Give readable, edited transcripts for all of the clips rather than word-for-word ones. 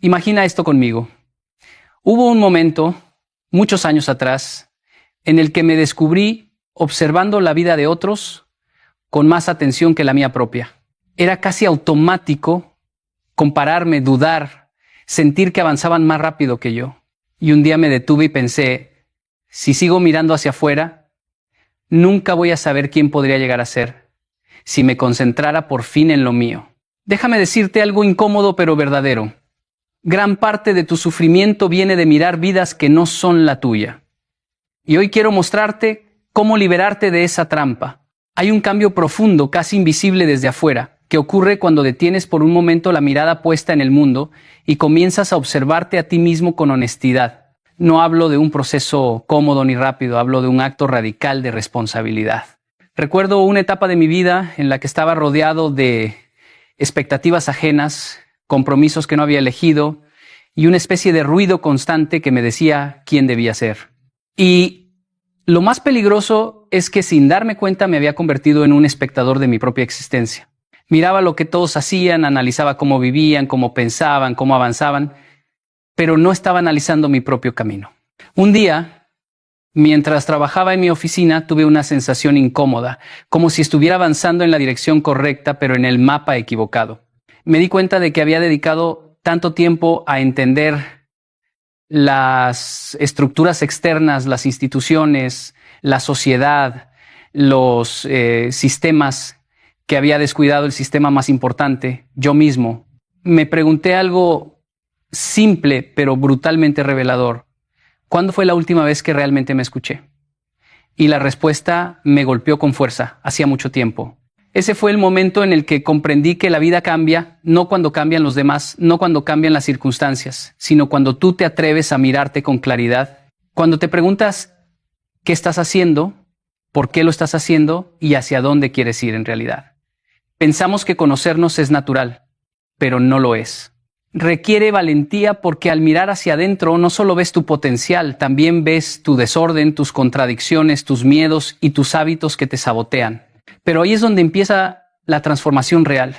Imagina esto conmigo. Hubo un momento, muchos años atrás, en el que me descubrí observando la vida de otros con más atención que la mía propia. Era casi automático compararme, dudar, sentir que avanzaban más rápido que yo. Y un día me detuve y pensé, si sigo mirando hacia afuera, nunca voy a saber quién podría llegar a ser si me concentrara por fin en lo mío. Déjame decirte algo incómodo pero verdadero. Gran parte de tu sufrimiento viene de mirar vidas que no son la tuya. Y hoy quiero mostrarte cómo liberarte de esa trampa. Hay un cambio profundo, casi invisible desde afuera, que ocurre cuando detienes por un momento la mirada puesta en el mundo y comienzas a observarte a ti mismo con honestidad. No hablo de un proceso cómodo ni rápido, hablo de un acto radical de responsabilidad. Recuerdo una etapa de mi vida en la que estaba rodeado de expectativas ajenas, compromisos que no había elegido y una especie de ruido constante que me decía quién debía ser. Y lo más peligroso es que sin darme cuenta me había convertido en un espectador de mi propia existencia. Miraba lo que todos hacían, analizaba cómo vivían, cómo pensaban, cómo avanzaban, pero no estaba analizando mi propio camino. Un día, mientras trabajaba en mi oficina, tuve una sensación incómoda, como si estuviera avanzando en la dirección correcta, pero en el mapa equivocado. Me di cuenta de que había dedicado tanto tiempo a entender las estructuras externas, las instituciones, la sociedad, los sistemas, que había descuidado el sistema más importante, yo mismo. Me pregunté algo simple pero brutalmente revelador. ¿Cuándo fue la última vez que realmente me escuché? Y la respuesta me golpeó con fuerza, hacía mucho tiempo. Ese fue el momento en el que comprendí que la vida cambia, no cuando cambian los demás, no cuando cambian las circunstancias, sino cuando tú te atreves a mirarte con claridad. Cuando te preguntas qué estás haciendo, por qué lo estás haciendo y hacia dónde quieres ir en realidad. Pensamos que conocernos es natural, pero no lo es. Requiere valentía porque al mirar hacia adentro no solo ves tu potencial, también ves tu desorden, tus contradicciones, tus miedos y tus hábitos que te sabotean. Pero ahí es donde empieza la transformación real.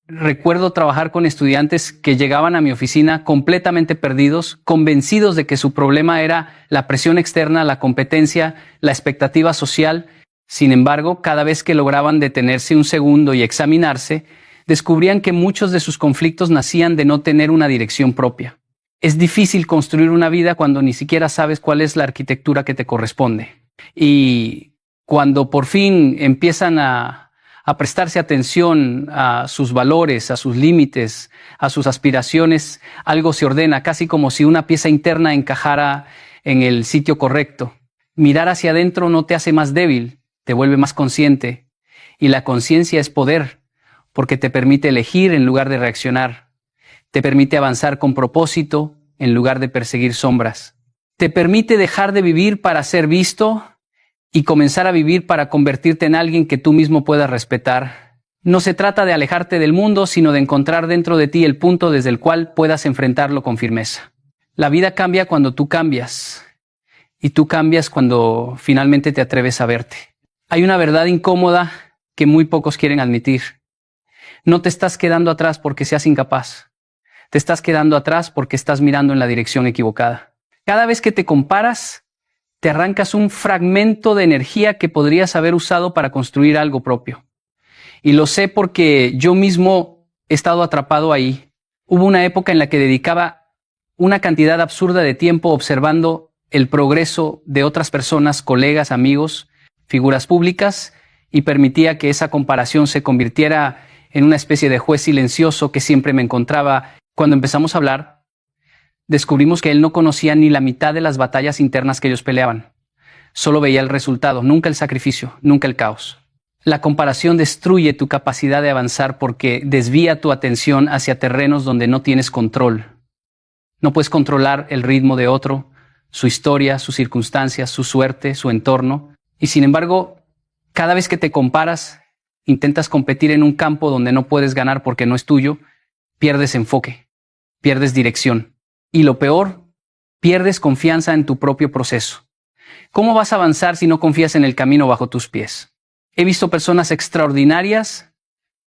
Recuerdo trabajar con estudiantes que llegaban a mi oficina completamente perdidos, convencidos de que su problema era la presión externa, la competencia, la expectativa social. Sin embargo, cada vez que lograban detenerse un segundo y examinarse, descubrían que muchos de sus conflictos nacían de no tener una dirección propia. Es difícil construir una vida cuando ni siquiera sabes cuál es la arquitectura que te corresponde. Y cuando por fin empiezan a prestarse atención a sus valores, a sus límites, a sus aspiraciones, algo se ordena, casi como si una pieza interna encajara en el sitio correcto. Mirar hacia adentro no te hace más débil, te vuelve más consciente. Y la conciencia es poder, porque te permite elegir en lugar de reaccionar. Te permite avanzar con propósito en lugar de perseguir sombras. Te permite dejar de vivir para ser visto y comenzar a vivir para convertirte en alguien que tú mismo puedas respetar. No se trata de alejarte del mundo, sino de encontrar dentro de ti el punto desde el cual puedas enfrentarlo con firmeza. La vida cambia cuando tú cambias, y tú cambias cuando finalmente te atreves a verte. Hay una verdad incómoda que muy pocos quieren admitir. No te estás quedando atrás porque seas incapaz. Te estás quedando atrás porque estás mirando en la dirección equivocada. Cada vez que te comparas, te arrancas un fragmento de energía que podrías haber usado para construir algo propio. Y lo sé porque yo mismo he estado atrapado ahí. Hubo una época en la que dedicaba una cantidad absurda de tiempo observando el progreso de otras personas, colegas, amigos, figuras públicas, y permitía que esa comparación se convirtiera en una especie de juez silencioso que siempre me encontraba. Cuando empezamos a hablar, descubrimos que él no conocía ni la mitad de las batallas internas que ellos peleaban. Solo veía el resultado, nunca el sacrificio, nunca el caos. La comparación destruye tu capacidad de avanzar porque desvía tu atención hacia terrenos donde no tienes control. No puedes controlar el ritmo de otro, su historia, sus circunstancias, su suerte, su entorno. Y sin embargo, cada vez que te comparas, intentas competir en un campo donde no puedes ganar porque no es tuyo, pierdes enfoque, pierdes dirección. Y lo peor, pierdes confianza en tu propio proceso. ¿Cómo vas a avanzar si no confías en el camino bajo tus pies? He visto personas extraordinarias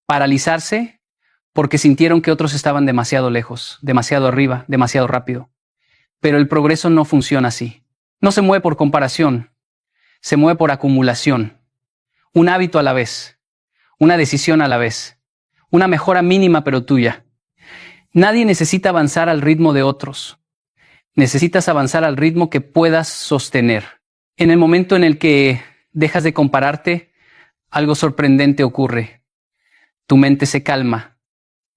paralizarse porque sintieron que otros estaban demasiado lejos, demasiado arriba, demasiado rápido. Pero el progreso no funciona así. No se mueve por comparación, se mueve por acumulación. Un hábito a la vez, una decisión a la vez, una mejora mínima pero tuya. Nadie necesita avanzar al ritmo de otros. Necesitas avanzar al ritmo que puedas sostener. En el momento en el que dejas de compararte, algo sorprendente ocurre. Tu mente se calma,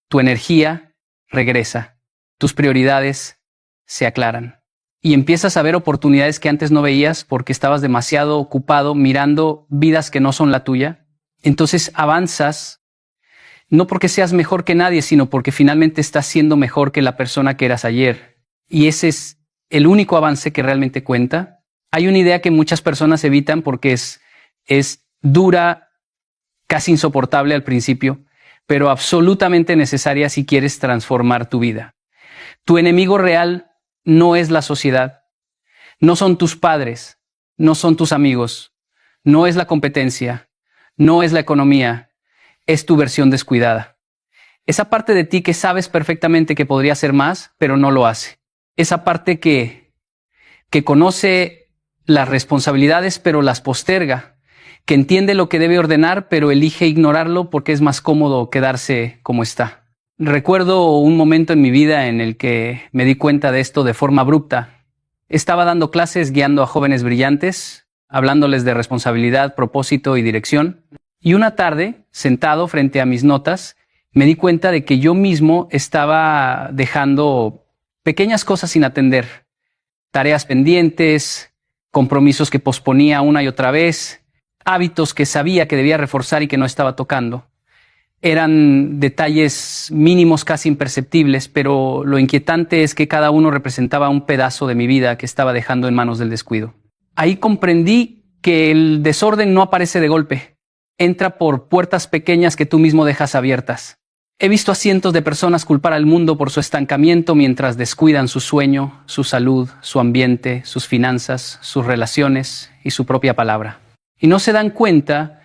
tu energía regresa, tus prioridades se aclaran y empiezas a ver oportunidades que antes no veías porque estabas demasiado ocupado mirando vidas que no son la tuya. Entonces avanzas, no porque seas mejor que nadie, sino porque finalmente estás siendo mejor que la persona que eras ayer. Y ese es el único avance que realmente cuenta. Hay una idea que muchas personas evitan porque es dura, casi insoportable al principio, pero absolutamente necesaria si quieres transformar tu vida. Tu enemigo real no es la sociedad, no son tus padres, no son tus amigos, no es la competencia, no es la economía, es tu versión descuidada. Esa parte de ti que sabes perfectamente que podría hacer más, pero no lo hace. Esa parte que conoce las responsabilidades, pero las posterga, que entiende lo que debe ordenar, pero elige ignorarlo porque es más cómodo quedarse como está. Recuerdo un momento en mi vida en el que me di cuenta de esto de forma abrupta. Estaba dando clases guiando a jóvenes brillantes, hablándoles de responsabilidad, propósito y dirección. Y una tarde, sentado frente a mis notas, me di cuenta de que yo mismo estaba dejando pequeñas cosas sin atender. Tareas pendientes, compromisos que posponía una y otra vez, hábitos que sabía que debía reforzar y que no estaba tocando. Eran detalles mínimos, casi imperceptibles, pero lo inquietante es que cada uno representaba un pedazo de mi vida que estaba dejando en manos del descuido. Ahí comprendí que el desorden no aparece de golpe. Entra por puertas pequeñas que tú mismo dejas abiertas. He visto a cientos de personas culpar al mundo por su estancamiento mientras descuidan su sueño, su salud, su ambiente, sus finanzas, sus relaciones y su propia palabra. Y no se dan cuenta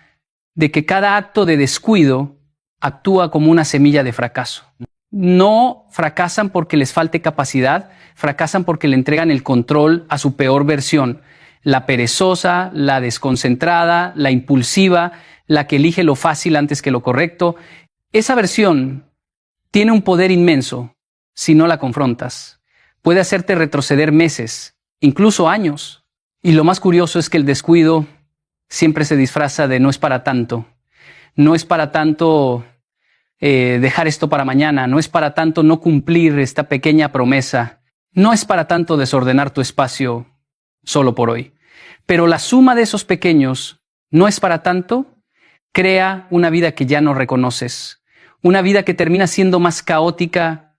de que cada acto de descuido actúa como una semilla de fracaso. No fracasan porque les falte capacidad, fracasan porque le entregan el control a su peor versión, la perezosa, la desconcentrada, la impulsiva, la que elige lo fácil antes que lo correcto. Esa versión tiene un poder inmenso si no la confrontas. Puede hacerte retroceder meses, incluso años. Y lo más curioso es que el descuido siempre se disfraza de no es para tanto. No es para tanto dejar esto para mañana. No es para tanto no cumplir esta pequeña promesa. No es para tanto desordenar tu espacio solo por hoy. Pero la suma de esos pequeños no es para tanto. Crea una vida que ya no reconoces. Una vida que termina siendo más caótica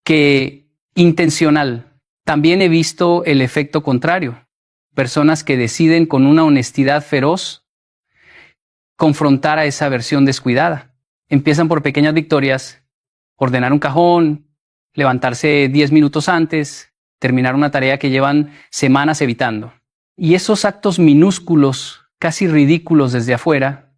que intencional. También he visto el efecto contrario. Personas que deciden con una honestidad feroz confrontar a esa versión descuidada. Empiezan por pequeñas victorias, ordenar un cajón, levantarse 10 minutos antes, terminar una tarea que llevan semanas evitando. Y esos actos minúsculos, casi ridículos desde afuera,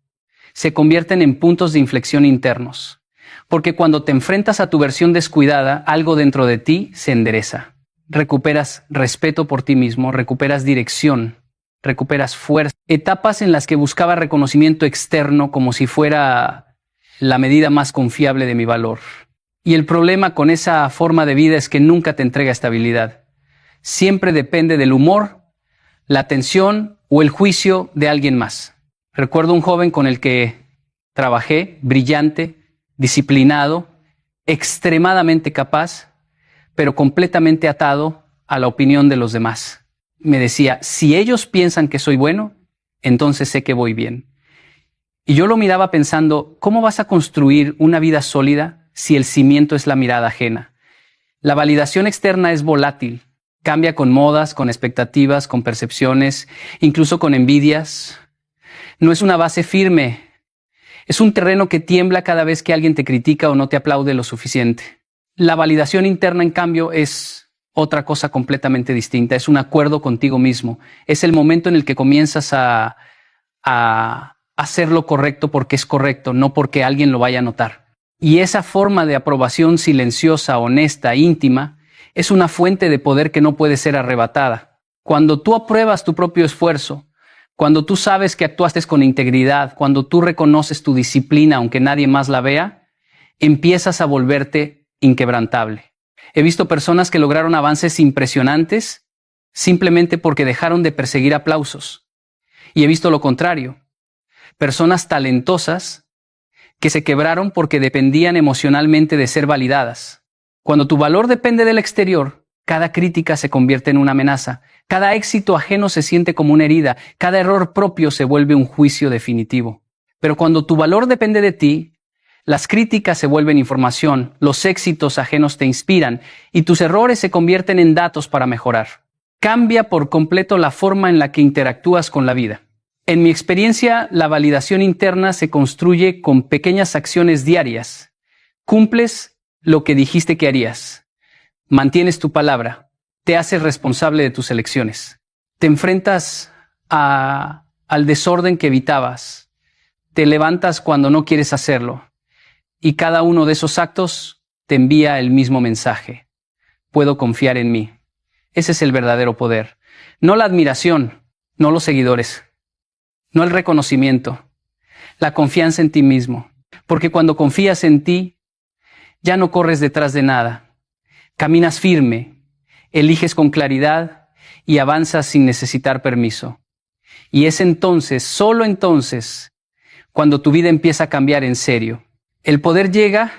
se convierten en puntos de inflexión internos. Porque cuando te enfrentas a tu versión descuidada, algo dentro de ti se endereza. Recuperas respeto por ti mismo, recuperas dirección, recuperas fuerza. Etapas en las que buscaba reconocimiento externo como si fuera la medida más confiable de mi valor. Y el problema con esa forma de vida es que nunca te entrega estabilidad. Siempre depende del humor, la atención o el juicio de alguien más. Recuerdo un joven con el que trabajé, brillante, disciplinado, extremadamente capaz, pero completamente atado a la opinión de los demás. Me decía, si ellos piensan que soy bueno, entonces sé que voy bien. Y yo lo miraba pensando, ¿cómo vas a construir una vida sólida si el cimiento es la mirada ajena? La validación externa es volátil, cambia con modas, con expectativas, con percepciones, incluso con envidias. No es una base firme, es un terreno que tiembla cada vez que alguien te critica o no te aplaude lo suficiente. La validación interna, en cambio, es otra cosa completamente distinta, es un acuerdo contigo mismo. Es el momento en el que comienzas a hacer lo correcto porque es correcto, no porque alguien lo vaya a notar. Y esa forma de aprobación silenciosa, honesta, íntima, es una fuente de poder que no puede ser arrebatada. Cuando tú apruebas tu propio esfuerzo, cuando tú sabes que actuaste con integridad, cuando tú reconoces tu disciplina aunque nadie más la vea, empiezas a volverte inquebrantable. He visto personas que lograron avances impresionantes simplemente porque dejaron de perseguir aplausos. Y he visto lo contrario. Personas talentosas que se quebraron porque dependían emocionalmente de ser validadas. Cuando tu valor depende del exterior, cada crítica se convierte en una amenaza, cada éxito ajeno se siente como una herida, cada error propio se vuelve un juicio definitivo. Pero cuando tu valor depende de ti, las críticas se vuelven información, los éxitos ajenos te inspiran y tus errores se convierten en datos para mejorar. Cambia por completo la forma en la que interactúas con la vida. En mi experiencia, la validación interna se construye con pequeñas acciones diarias. Cumples lo que dijiste que harías. Mantienes tu palabra. Te haces responsable de tus elecciones. Te enfrentas al desorden que evitabas. Te levantas cuando no quieres hacerlo. Y cada uno de esos actos te envía el mismo mensaje. Puedo confiar en mí. Ese es el verdadero poder. No la admiración, no los seguidores. No el reconocimiento, la confianza en ti mismo. Porque cuando confías en ti, ya no corres detrás de nada. Caminas firme, eliges con claridad y avanzas sin necesitar permiso. Y es entonces, solo entonces, cuando tu vida empieza a cambiar en serio. El poder llega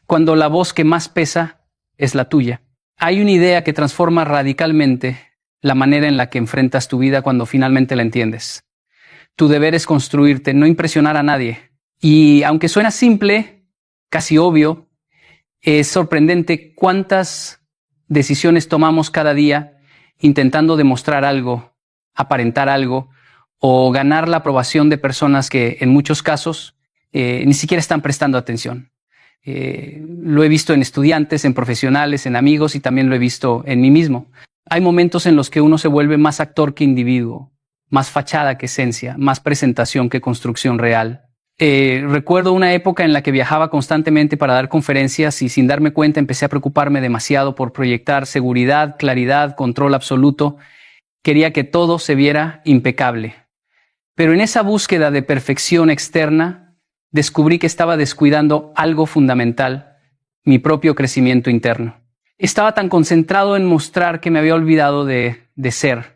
cuando la voz que más pesa es la tuya. Hay una idea que transforma radicalmente la manera en la que enfrentas tu vida cuando finalmente la entiendes. Tu deber es construirte, no impresionar a nadie. Y aunque suena simple, casi obvio, es sorprendente cuántas decisiones tomamos cada día intentando demostrar algo, aparentar algo o ganar la aprobación de personas que en muchos casos ni siquiera están prestando atención. Lo he visto en estudiantes, en profesionales, en amigos y también lo he visto en mí mismo. Hay momentos en los que uno se vuelve más actor que individuo, más fachada que esencia, más presentación que construcción real. Recuerdo una época en la que viajaba constantemente para dar conferencias y sin darme cuenta empecé a preocuparme demasiado por proyectar seguridad, claridad, control absoluto. Quería que todo se viera impecable. Pero en esa búsqueda de perfección externa, descubrí que estaba descuidando algo fundamental, mi propio crecimiento interno. Estaba tan concentrado en mostrar que me había olvidado de ser.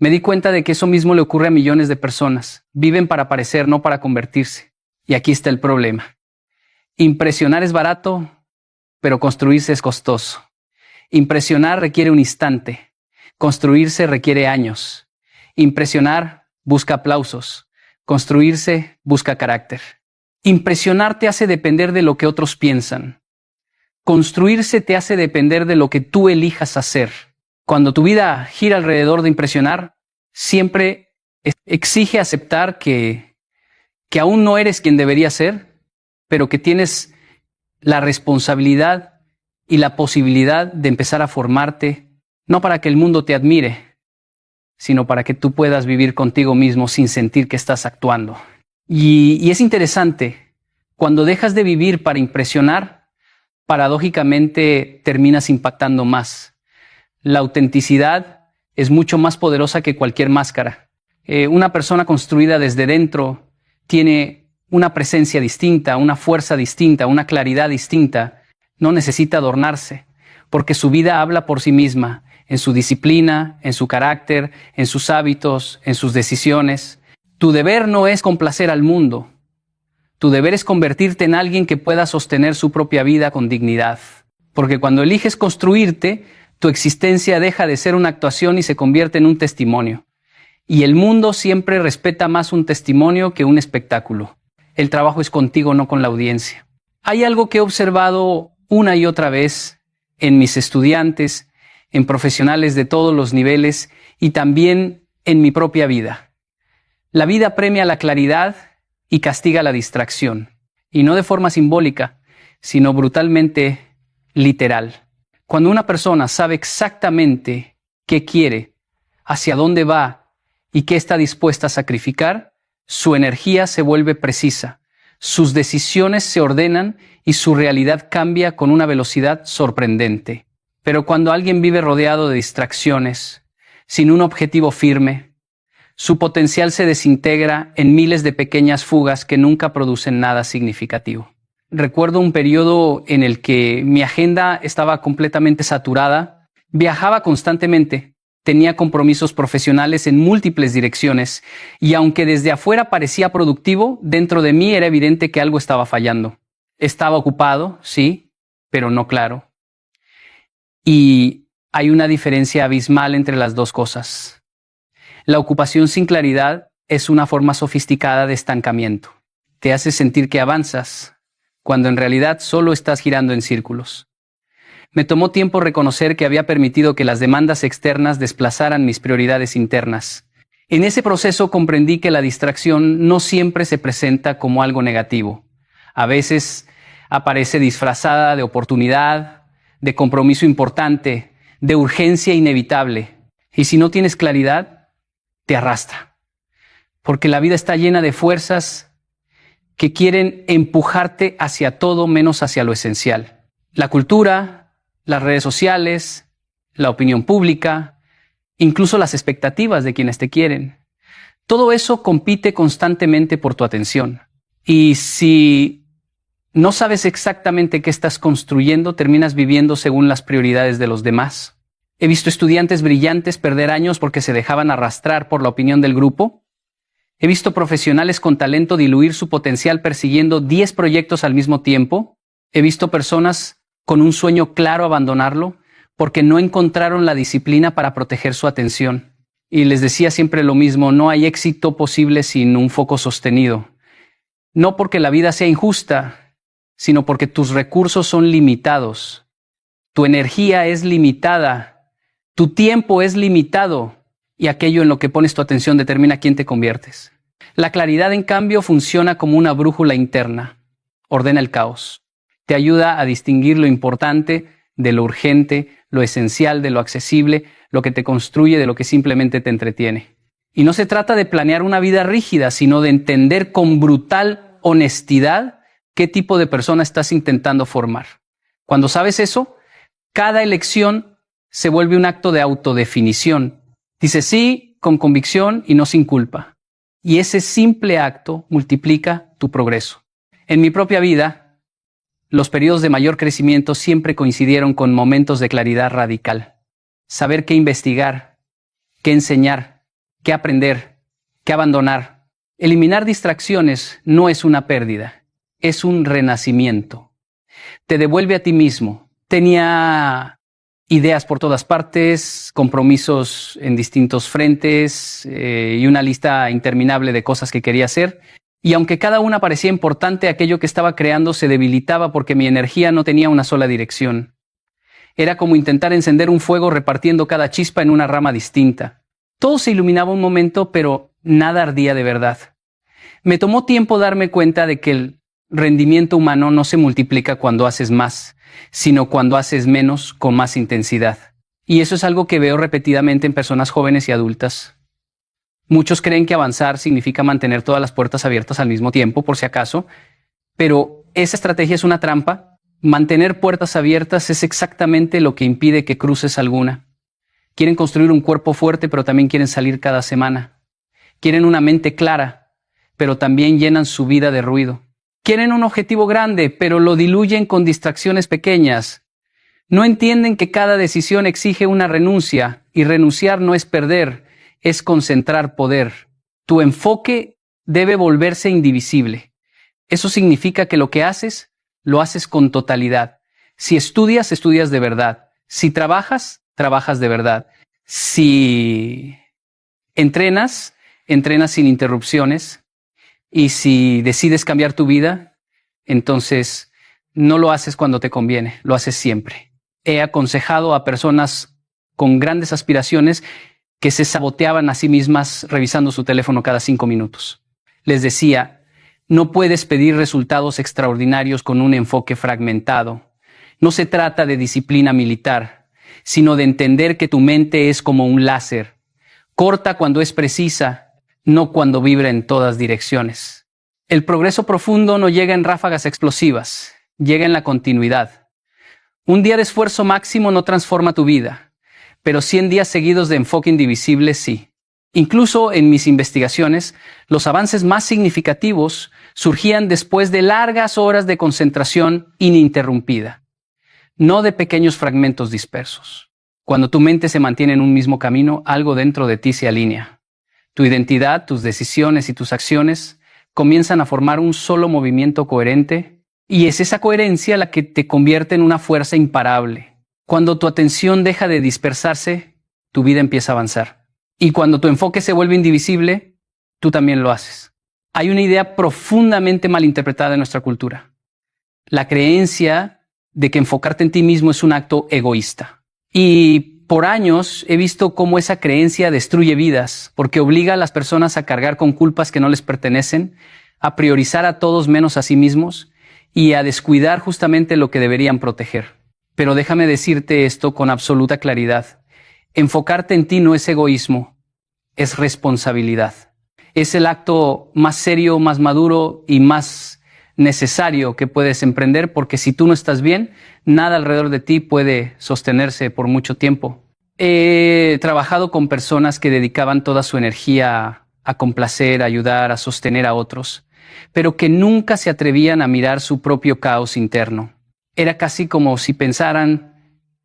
Me di cuenta de que eso mismo le ocurre a millones de personas. Viven para parecer, no para convertirse. Y aquí está el problema. Impresionar es barato, pero construirse es costoso. Impresionar requiere un instante. Construirse requiere años. Impresionar busca aplausos. Construirse busca carácter. Impresionar te hace depender de lo que otros piensan. Construirse te hace depender de lo que tú elijas hacer. Cuando tu vida gira alrededor de impresionar, siempre exige aceptar que aún no eres quien deberías ser, pero que tienes la responsabilidad y la posibilidad de empezar a formarte, no para que el mundo te admire, sino para que tú puedas vivir contigo mismo sin sentir que estás actuando. Y es interesante, cuando dejas de vivir para impresionar, paradójicamente terminas impactando más. La autenticidad es mucho más poderosa que cualquier máscara. Una persona construida desde dentro tiene una presencia distinta, una fuerza distinta, una claridad distinta. No necesita adornarse, porque su vida habla por sí misma, en su disciplina, en su carácter, en sus hábitos, en sus decisiones. Tu deber no es complacer al mundo. Tu deber es convertirte en alguien que pueda sostener su propia vida con dignidad. Porque cuando eliges construirte, tu existencia deja de ser una actuación y se convierte en un testimonio. Y el mundo siempre respeta más un testimonio que un espectáculo. El trabajo es contigo, no con la audiencia. Hay algo que he observado una y otra vez en mis estudiantes, en profesionales de todos los niveles y también en mi propia vida. La vida premia la claridad y castiga la distracción. Y no de forma simbólica, sino brutalmente literal. Cuando una persona sabe exactamente qué quiere, hacia dónde va y qué está dispuesta a sacrificar, su energía se vuelve precisa, Sus decisiones se ordenan y su realidad cambia con una velocidad sorprendente. Pero cuando alguien vive rodeado de distracciones, sin un objetivo firme, su potencial se desintegra en miles de pequeñas fugas que nunca producen nada significativo. Recuerdo un periodo en el que mi agenda estaba completamente saturada, viajaba constantemente, tenía compromisos profesionales en múltiples direcciones y aunque desde afuera parecía productivo, dentro de mí era evidente que algo estaba fallando. Estaba ocupado, sí, pero no claro. Y hay una diferencia abismal entre las dos cosas. La ocupación sin claridad es una forma sofisticada de estancamiento. Te hace sentir que avanzas, cuando en realidad solo estás girando en círculos. Me tomó tiempo reconocer que había permitido que las demandas externas desplazaran mis prioridades internas. En ese proceso comprendí que la distracción no siempre se presenta como algo negativo. A veces aparece disfrazada de oportunidad, de compromiso importante, de urgencia inevitable. Y si no tienes claridad, te arrastra. Porque la vida está llena de fuerzas que quieren empujarte hacia todo menos hacia lo esencial. La cultura, las redes sociales, la opinión pública, incluso las expectativas de quienes te quieren. Todo eso compite constantemente por tu atención. Y si no sabes exactamente qué estás construyendo, terminas viviendo según las prioridades de los demás. He visto estudiantes brillantes perder años porque se dejaban arrastrar por la opinión del grupo. He visto profesionales con talento diluir su potencial persiguiendo 10 proyectos al mismo tiempo. He visto personas con un sueño claro abandonarlo porque no encontraron la disciplina para proteger su atención. Y les decía siempre lo mismo, no hay éxito posible sin un foco sostenido. No porque la vida sea injusta, sino porque tus recursos son limitados. Tu energía es limitada, tu tiempo es limitado y aquello en lo que pones tu atención determina quién te conviertes. La claridad, en cambio, funciona como una brújula interna. Ordena el caos. Te ayuda a distinguir lo importante de lo urgente, lo esencial de lo accesible, lo que te construye de lo que simplemente te entretiene. Y no se trata de planear una vida rígida, sino de entender con brutal honestidad qué tipo de persona estás intentando formar. Cuando sabes eso, cada elección se vuelve un acto de autodefinición. Dices sí con convicción y no sin culpa. Y ese simple acto multiplica tu progreso. En mi propia vida, los periodos de mayor crecimiento siempre coincidieron con momentos de claridad radical. Saber qué investigar, qué enseñar, qué aprender, qué abandonar. Eliminar distracciones no es una pérdida, es un renacimiento. Te devuelve a ti mismo. Tenía ideas por todas partes, compromisos en distintos frentes y una lista interminable de cosas que quería hacer. Y aunque cada una parecía importante, aquello que estaba creando se debilitaba porque mi energía no tenía una sola dirección. Era como intentar encender un fuego repartiendo cada chispa en una rama distinta. Todo se iluminaba un momento, pero nada ardía de verdad. Me tomó tiempo darme cuenta de que el rendimiento humano no se multiplica cuando haces más, sino cuando haces menos con más intensidad. Y eso es algo que veo repetidamente en personas jóvenes y adultas. Muchos creen que avanzar significa mantener todas las puertas abiertas al mismo tiempo, por si acaso, pero esa estrategia es una trampa. Mantener puertas abiertas es exactamente lo que impide que cruces alguna. Quieren construir un cuerpo fuerte, pero también quieren salir cada semana. Quieren una mente clara, pero también llenan su vida de ruido. Quieren un objetivo grande, pero lo diluyen con distracciones pequeñas. No entienden que cada decisión exige una renuncia, y renunciar no es perder, es concentrar poder. Tu enfoque debe volverse indivisible. Eso significa que lo que haces, lo haces con totalidad. Si estudias, estudias de verdad. Si trabajas, trabajas de verdad. Si entrenas, entrenas sin interrupciones. Y si decides cambiar tu vida, entonces no lo haces cuando te conviene, lo haces siempre. He aconsejado a personas con grandes aspiraciones que se saboteaban a sí mismas revisando su teléfono cada 5 minutos. Les decía, no puedes pedir resultados extraordinarios con un enfoque fragmentado. No se trata de disciplina militar, sino de entender que tu mente es como un láser. Corta cuando es precisa, no cuando vibra en todas direcciones. El progreso profundo no llega en ráfagas explosivas, llega en la continuidad. Un día de esfuerzo máximo no transforma tu vida, pero 100 días seguidos de enfoque indivisible sí. Incluso en mis investigaciones, los avances más significativos surgían después de largas horas de concentración ininterrumpida, no de pequeños fragmentos dispersos. Cuando tu mente se mantiene en un mismo camino, algo dentro de ti se alinea. Tu identidad, tus decisiones y tus acciones comienzan a formar un solo movimiento coherente, y es esa coherencia la que te convierte en una fuerza imparable. Cuando tu atención deja de dispersarse, tu vida empieza a avanzar. Y cuando tu enfoque se vuelve indivisible, tú también lo haces. Hay una idea profundamente malinterpretada en nuestra cultura: la creencia de que enfocarte en ti mismo es un acto egoísta. Y por años he visto cómo esa creencia destruye vidas, porque obliga a las personas a cargar con culpas que no les pertenecen, a priorizar a todos menos a sí mismos y a descuidar justamente lo que deberían proteger. Pero déjame decirte esto con absoluta claridad: enfocarte en ti no es egoísmo, es responsabilidad. Es el acto más serio, más maduro y más necesario que puedes emprender, porque si tú no estás bien, nada alrededor de ti puede sostenerse por mucho tiempo. He trabajado con personas que dedicaban toda su energía a complacer, a ayudar, a sostener a otros, pero que nunca se atrevían a mirar su propio caos interno. Era casi como si pensaran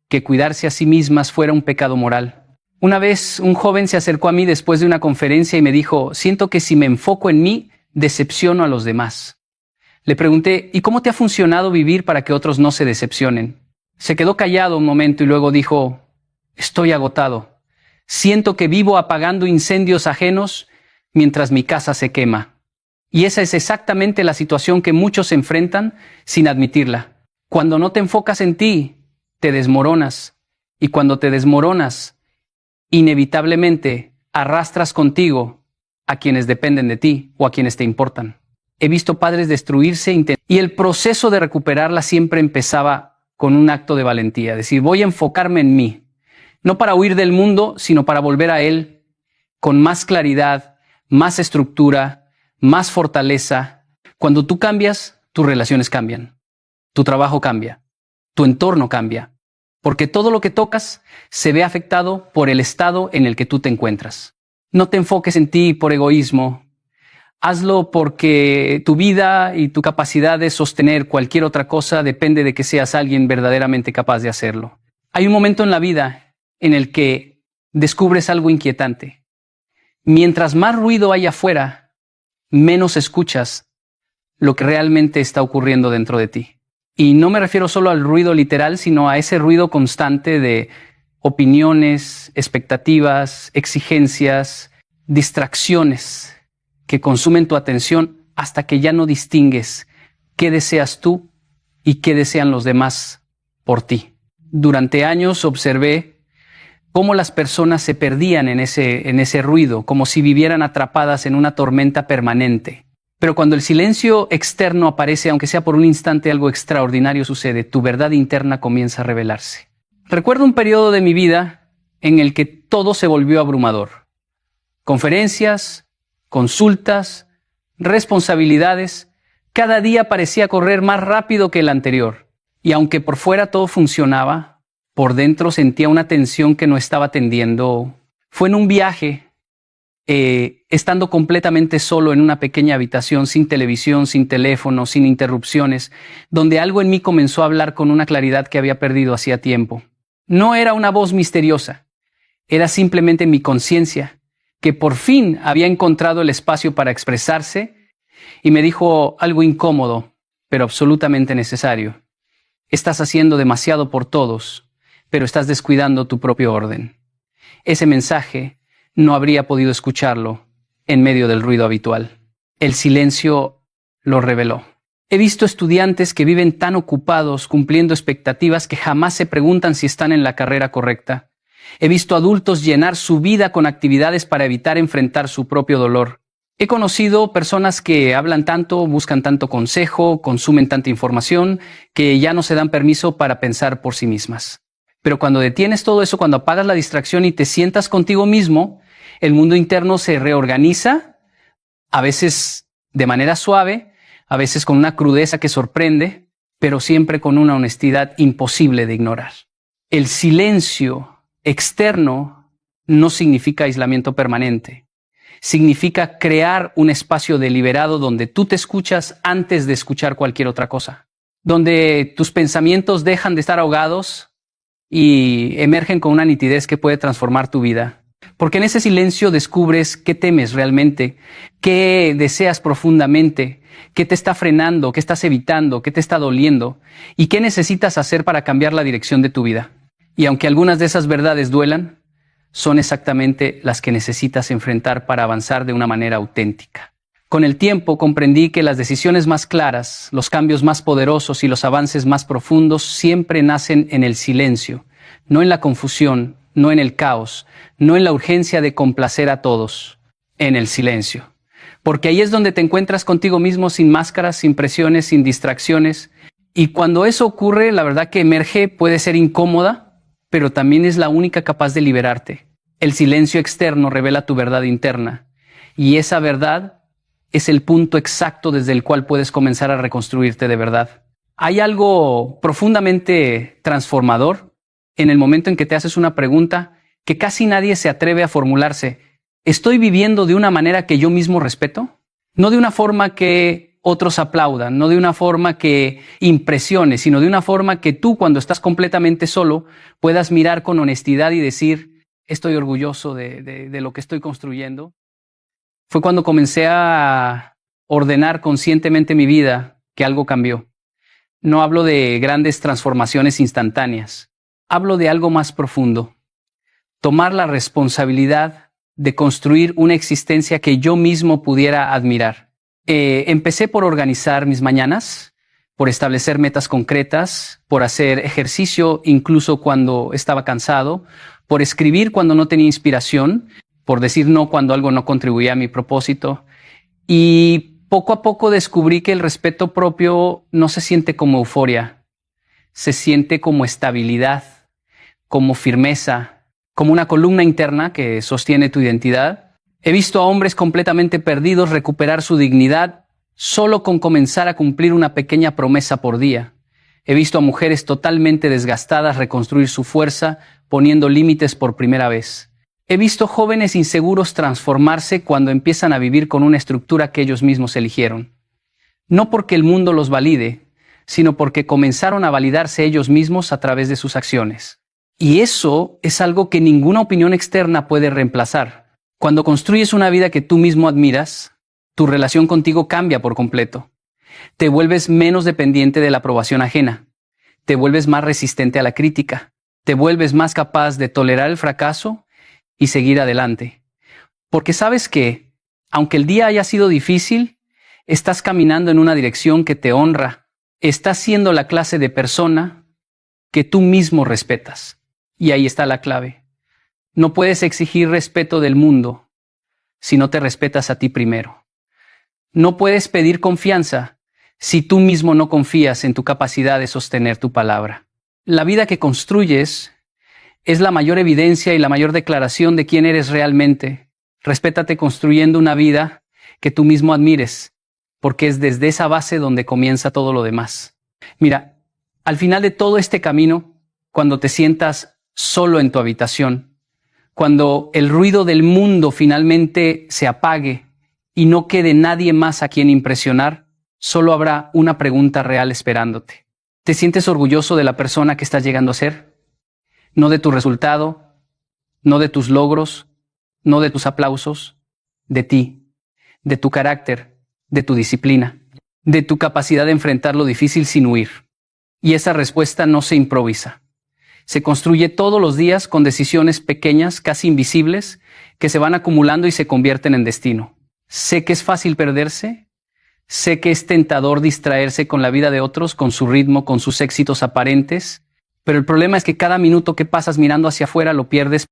que cuidarse a sí mismas fuera un pecado moral. Una vez un joven se acercó a mí después de una conferencia y me dijo: siento que si me enfoco en mí, decepciono a los demás. Le pregunté: ¿y cómo te ha funcionado vivir para que otros no se decepcionen? Se quedó callado un momento y luego dijo: estoy agotado. Siento que vivo apagando incendios ajenos mientras mi casa se quema. Y esa es exactamente la situación que muchos enfrentan sin admitirla. Cuando no te enfocas en ti, te desmoronas. Y cuando te desmoronas, inevitablemente arrastras contigo a quienes dependen de ti o a quienes te importan. He visto padres destruirse y el proceso de recuperarla siempre empezaba con un acto de valentía. Decir: voy a enfocarme en mí, no para huir del mundo, sino para volver a él con más claridad, más estructura, más fortaleza. Cuando tú cambias, tus relaciones cambian, tu trabajo cambia, tu entorno cambia, porque todo lo que tocas se ve afectado por el estado en el que tú te encuentras. No te enfoques en ti por egoísmo. Hazlo porque tu vida y tu capacidad de sostener cualquier otra cosa depende de que seas alguien verdaderamente capaz de hacerlo. Hay un momento en la vida en el que descubres algo inquietante. Mientras más ruido hay afuera, menos escuchas lo que realmente está ocurriendo dentro de ti. Y no me refiero solo al ruido literal, sino a ese ruido constante de opiniones, expectativas, exigencias, distracciones que consumen tu atención hasta que ya no distingues qué deseas tú y qué desean los demás por ti. Durante años observé cómo las personas se perdían en ese ruido, como si vivieran atrapadas en una tormenta permanente. Pero cuando el silencio externo aparece, aunque sea por un instante, algo extraordinario sucede. Tu verdad interna comienza a revelarse. Recuerdo un periodo de mi vida en el que todo se volvió abrumador. Conferencias, consultas, responsabilidades. Cada día parecía correr más rápido que el anterior. Y aunque por fuera todo funcionaba, por dentro sentía una tensión que no estaba atendiendo. Fue en un viaje, estando completamente solo en una pequeña habitación, sin televisión, sin teléfono, sin interrupciones, donde algo en mí comenzó a hablar con una claridad que había perdido hacía tiempo. No era una voz misteriosa, era simplemente mi conciencia, que por fin había encontrado el espacio para expresarse, y me dijo algo incómodo, pero absolutamente necesario. Estás haciendo demasiado por todos, pero estás descuidando tu propio orden. Ese mensaje no habría podido escucharlo en medio del ruido habitual. El silencio lo reveló. He visto estudiantes que viven tan ocupados cumpliendo expectativas que jamás se preguntan si están en la carrera correcta. He visto adultos llenar su vida con actividades para evitar enfrentar su propio dolor. He conocido personas que hablan tanto, buscan tanto consejo, consumen tanta información, que ya no se dan permiso para pensar por sí mismas. Pero cuando detienes todo eso, cuando apagas la distracción y te sientas contigo mismo, el mundo interno se reorganiza, a veces de manera suave, a veces con una crudeza que sorprende, pero siempre con una honestidad imposible de ignorar. El silencio externo no significa aislamiento permanente. Significa crear un espacio deliberado donde tú te escuchas antes de escuchar cualquier otra cosa. Donde tus pensamientos dejan de estar ahogados y emergen con una nitidez que puede transformar tu vida. Porque en ese silencio descubres qué temes realmente, qué deseas profundamente, qué te está frenando, qué estás evitando, qué te está doliendo y qué necesitas hacer para cambiar la dirección de tu vida. Y aunque algunas de esas verdades duelan, son exactamente las que necesitas enfrentar para avanzar de una manera auténtica. Con el tiempo comprendí que las decisiones más claras, los cambios más poderosos y los avances más profundos siempre nacen en el silencio, no en la confusión, no en el caos, no en la urgencia de complacer a todos, en el silencio. Porque ahí es donde te encuentras contigo mismo sin máscaras, sin presiones, sin distracciones. Y cuando eso ocurre, la verdad que emerge puede ser incómoda, pero también es la única capaz de liberarte. El silencio externo revela tu verdad interna. Y esa verdad es el punto exacto desde el cual puedes comenzar a reconstruirte de verdad. Hay algo profundamente transformador en el momento en que te haces una pregunta que casi nadie se atreve a formularse. ¿Estoy viviendo de una manera que yo mismo respeto? No de una forma que otros aplaudan, no de una forma que impresione, sino de una forma que tú, cuando estás completamente solo, puedas mirar con honestidad y decir, estoy orgulloso de lo que estoy construyendo. Fue cuando comencé a ordenar conscientemente mi vida que algo cambió. No hablo de grandes transformaciones instantáneas. Hablo de algo más profundo. Tomar la responsabilidad de construir una existencia que yo mismo pudiera admirar. Empecé por organizar mis mañanas, por establecer metas concretas, por hacer ejercicio incluso cuando estaba cansado, por escribir cuando no tenía inspiración, por decir no cuando algo no contribuía a mi propósito. Y poco a poco descubrí que el respeto propio no se siente como euforia, se siente como estabilidad, como firmeza, como una columna interna que sostiene tu identidad. He visto a hombres completamente perdidos recuperar su dignidad solo con comenzar a cumplir una pequeña promesa por día. He visto a mujeres totalmente desgastadas reconstruir su fuerza poniendo límites por primera vez. He visto jóvenes inseguros transformarse cuando empiezan a vivir con una estructura que ellos mismos eligieron. No porque el mundo los valide, sino porque comenzaron a validarse ellos mismos a través de sus acciones. Y eso es algo que ninguna opinión externa puede reemplazar. Cuando construyes una vida que tú mismo admiras, tu relación contigo cambia por completo. Te vuelves menos dependiente de la aprobación ajena. Te vuelves más resistente a la crítica. Te vuelves más capaz de tolerar el fracaso y seguir adelante. Porque sabes que, aunque el día haya sido difícil, estás caminando en una dirección que te honra. Estás siendo la clase de persona que tú mismo respetas. Y ahí está la clave. No puedes exigir respeto del mundo si no te respetas a ti primero. No puedes pedir confianza si tú mismo no confías en tu capacidad de sostener tu palabra. La vida que construyes es la mayor evidencia y la mayor declaración de quién eres realmente. Respétate construyendo una vida que tú mismo admires, porque es desde esa base donde comienza todo lo demás. Mira, al final de todo este camino, cuando te sientas solo en tu habitación, cuando el ruido del mundo finalmente se apague y no quede nadie más a quien impresionar, solo habrá una pregunta real esperándote. ¿Te sientes orgulloso de la persona que estás llegando a ser? No de tu resultado, no de tus logros, no de tus aplausos, de ti, de tu carácter, de tu disciplina, de tu capacidad de enfrentar lo difícil sin huir. Y esa respuesta no se improvisa. Se construye todos los días con decisiones pequeñas, casi invisibles, que se van acumulando y se convierten en destino. Sé que es fácil perderse, sé que es tentador distraerse con la vida de otros, con su ritmo, con sus éxitos aparentes, pero el problema es que cada minuto que pasas mirando hacia afuera lo pierdes.